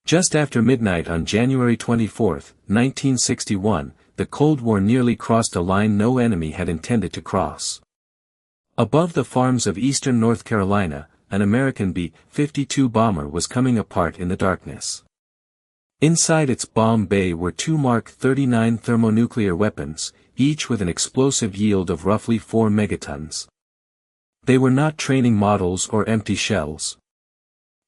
Just after midnight on January 24, 1961, the Cold War nearly crossed a line no enemy had intended to cross. Above the farms of eastern North Carolina, an American B-52 bomber was coming apart in the darkness. Inside its bomb bay were two Mark 39 thermonuclear weapons, each with an explosive yield of roughly 4 megatons. They were not training models or empty shells.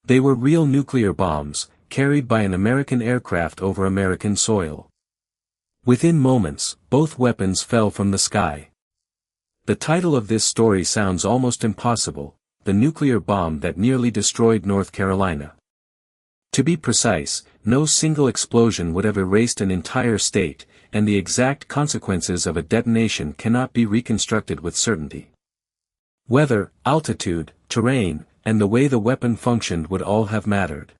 They were real nuclear bombs, carried by an American aircraft over American soil. Within moments, both weapons fell from the sky. The title of this story sounds almost impossible: the nuclear bomb that nearly destroyed North Carolina. To be precise, no single explosion would have erased an entire state, and the exact consequences of a detonation cannot be reconstructed with certainty. Weather, altitude, terrain, and the way the weapon functioned would all have mattered.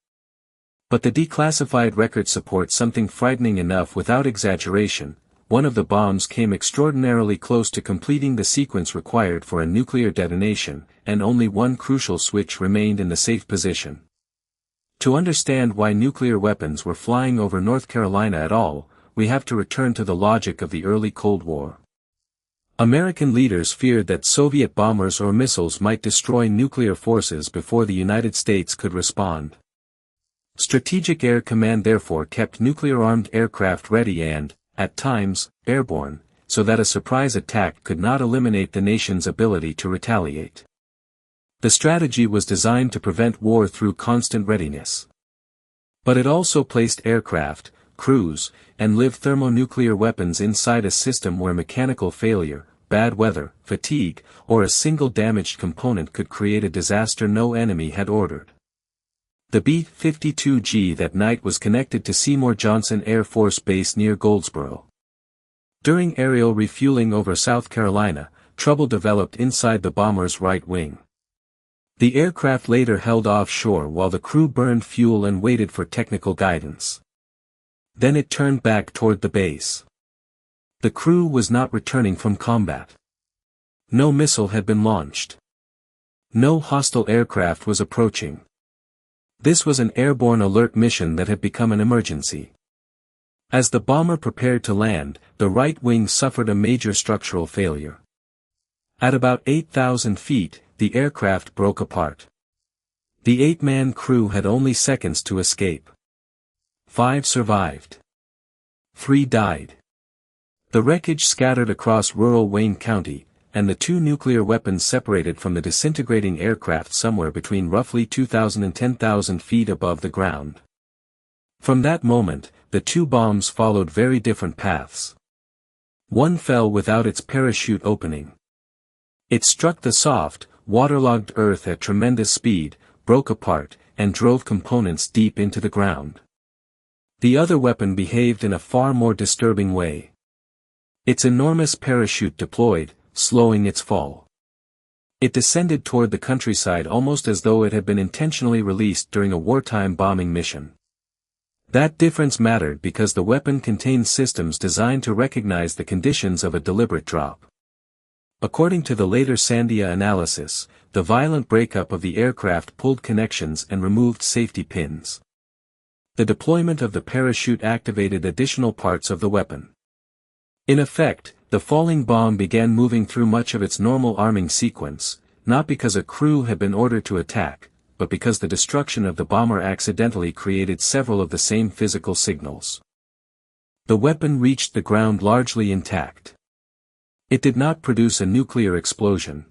But the declassified record supports something frightening enough without exaggeration. One of the bombs came extraordinarily close to completing the sequence required for a nuclear detonation, and only one crucial switch remained in the safe position. To understand why nuclear weapons were flying over North Carolina at all, we have to return to the logic of the early Cold War. American leaders feared that Soviet bombers or missiles might destroy nuclear forces before the United States could respond. Strategic Air Command therefore kept nuclear-armed aircraft ready and, at times, airborne, so that a surprise attack could not eliminate the nation's ability to retaliate. The strategy was designed to prevent war through constant readiness. But it also placed aircraft, crews, and live thermonuclear weapons inside a system where mechanical failure, bad weather, fatigue, or a single damaged component could create a disaster no enemy had ordered. The B-52G that night was connected to Seymour Johnson Air Force Base near Goldsboro. During aerial refueling over South Carolina, trouble developed inside the bomber's right wing. The aircraft later held offshore while the crew burned fuel and waited for technical guidance. Then it turned back toward the base. The crew was not returning from combat. No missile had been launched. No hostile aircraft was approaching. This was an airborne alert mission that had become an emergency. As the bomber prepared to land, the right wing suffered a major structural failure. At about 8,000 feet, the aircraft broke apart. The 8-man crew had only seconds to escape. 5 survived. 3 died. The wreckage scattered across rural Wayne County, and the two nuclear weapons separated from the disintegrating aircraft somewhere between roughly 2,000 and 10,000 feet above the ground. From that moment, the two bombs followed very different paths. One fell without its parachute opening. It struck the soft, waterlogged earth at tremendous speed, broke apart, and drove components deep into the ground. The other weapon behaved in a far more disturbing way. Its enormous parachute deployed, slowing its fall. It descended toward the countryside almost as though it had been intentionally released during a wartime bombing mission. That difference mattered because the weapon contained systems designed to recognize the conditions of a deliberate drop. According to the later Sandia analysis, the violent breakup of the aircraft pulled connections and removed safety pins. The deployment of the parachute activated additional parts of the weapon. In effect, the falling bomb began moving through much of its normal arming sequence, not because a crew had been ordered to attack, but because the destruction of the bomber accidentally created several of the same physical signals. The weapon reached the ground largely intact. It did not produce a nuclear explosion.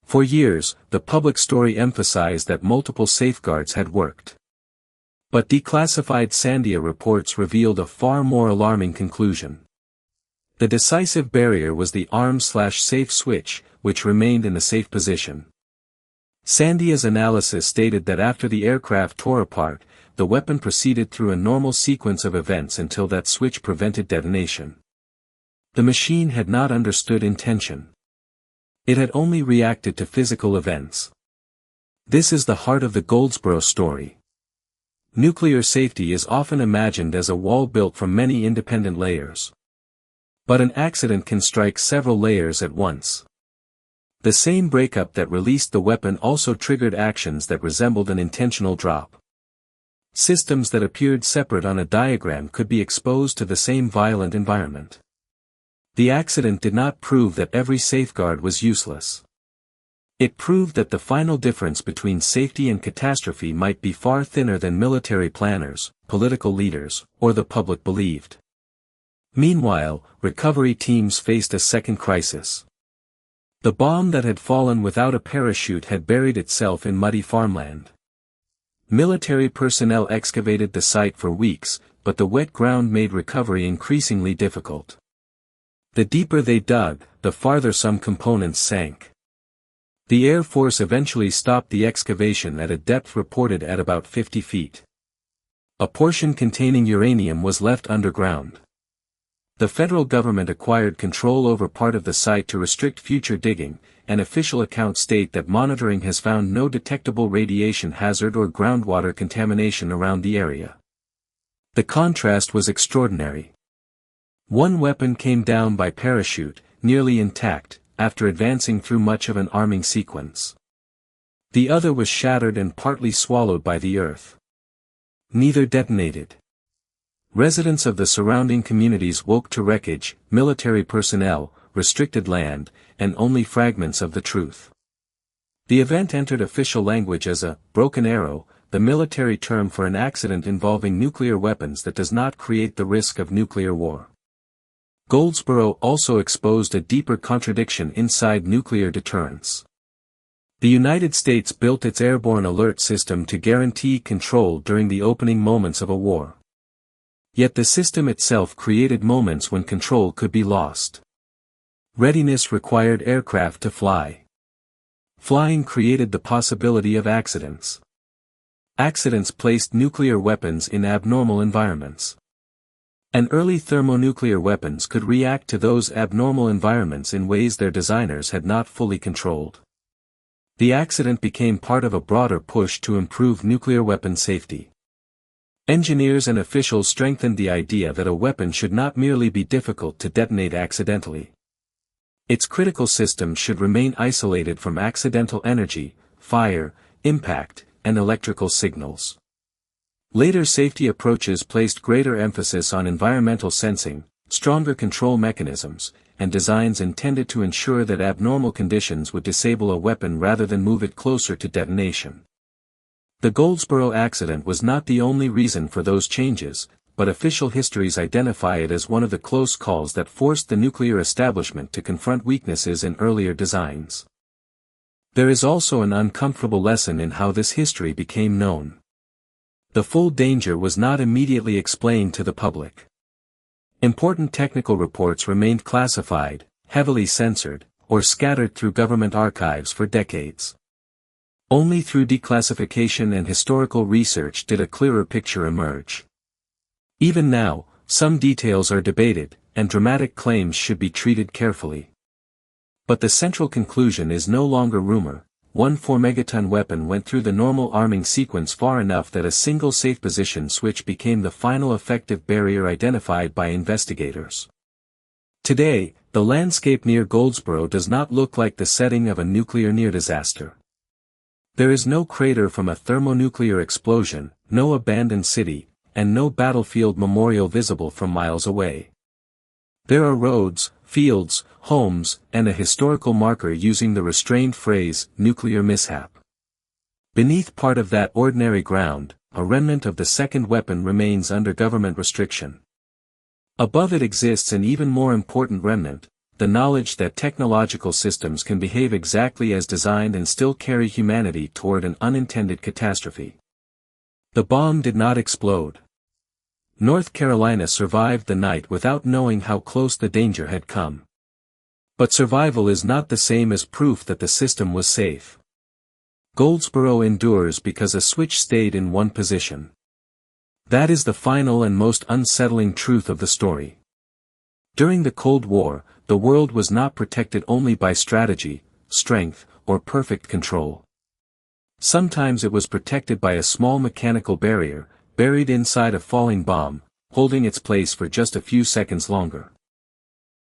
For years, the public story emphasized that multiple safeguards had worked. But declassified Sandia reports revealed a far more alarming conclusion. The decisive barrier was the arm/safe switch, which remained in the safe position. Sandia's analysis stated that after the aircraft tore apart, the weapon proceeded through a normal sequence of events until that switch prevented detonation. The machine had not understood intention. It had only reacted to physical events. This is the heart of the Goldsboro story. Nuclear safety is often imagined as a wall built from many independent layers. But an accident can strike several layers at once. The same breakup that released the weapon also triggered actions that resembled an intentional drop. Systems that appeared separate on a diagram could be exposed to the same violent environment. The accident did not prove that every safeguard was useless. It proved that the final difference between safety and catastrophe might be far thinner than military planners, political leaders, or the public believed. Meanwhile, recovery teams faced a second crisis. The bomb that had fallen without a parachute had buried itself in muddy farmland. Military personnel excavated the site for weeks, but the wet ground made recovery increasingly difficult. The deeper they dug, the farther some components sank. The Air Force eventually stopped the excavation at a depth reported at about 50 feet. A portion containing uranium was left underground. The federal government acquired control over part of the site to restrict future digging, and official accounts state that monitoring has found no detectable radiation hazard or groundwater contamination around the area. The contrast was extraordinary. One weapon came down by parachute, nearly intact, after advancing through much of an arming sequence. The other was shattered and partly swallowed by the earth. Neither detonated. Residents of the surrounding communities woke to wreckage, military personnel, restricted land, and only fragments of the truth. The event entered official language as a broken arrow, the military term for an accident involving nuclear weapons that does not create the risk of nuclear war. Goldsboro also exposed a deeper contradiction inside nuclear deterrence. The United States built its airborne alert system to guarantee control during the opening moments of a war. Yet the system itself created moments when control could be lost. Readiness required aircraft to fly. Flying created the possibility of accidents. Accidents placed nuclear weapons in abnormal environments. And early thermonuclear weapons could react to those abnormal environments in ways their designers had not fully controlled. The accident became part of a broader push to improve nuclear weapon safety. Engineers and officials strengthened the idea that a weapon should not merely be difficult to detonate accidentally. Its critical systems should remain isolated from accidental energy, fire, impact, and electrical signals. Later safety approaches placed greater emphasis on environmental sensing, stronger control mechanisms, and designs intended to ensure that abnormal conditions would disable a weapon rather than move it closer to detonation. The Goldsboro accident was not the only reason for those changes, but official histories identify it as one of the close calls that forced the nuclear establishment to confront weaknesses in earlier designs. There is also an uncomfortable lesson in how this history became known. The full danger was not immediately explained to the public. Important technical reports remained classified, heavily censored, or scattered through government archives for decades. Only through declassification and historical research did a clearer picture emerge. Even now, some details are debated, and dramatic claims should be treated carefully. But the central conclusion is no longer rumor. One 4-megaton weapon went through the normal arming sequence far enough that a single safe position switch became the final effective barrier identified by investigators. Today, the landscape near Goldsboro does not look like the setting of a nuclear near-disaster. There is no crater from a thermonuclear explosion, no abandoned city, and no battlefield memorial visible from miles away. There are roads, fields, homes, and a historical marker using the restrained phrase, nuclear mishap. Beneath part of that ordinary ground, a remnant of the second weapon remains under government restriction. Above it exists an even more important remnant, the knowledge that technological systems can behave exactly as designed and still carry humanity toward an unintended catastrophe. The bomb did not explode. North Carolina survived the night without knowing how close the danger had come. But survival is not the same as proof that the system was safe. Goldsboro endures because a switch stayed in one position. That is the final and most unsettling truth of the story. During the Cold War, the world was not protected only by strategy, strength, or perfect control. Sometimes it was protected by a small mechanical barrier, buried inside a falling bomb, holding its place for just a few seconds longer.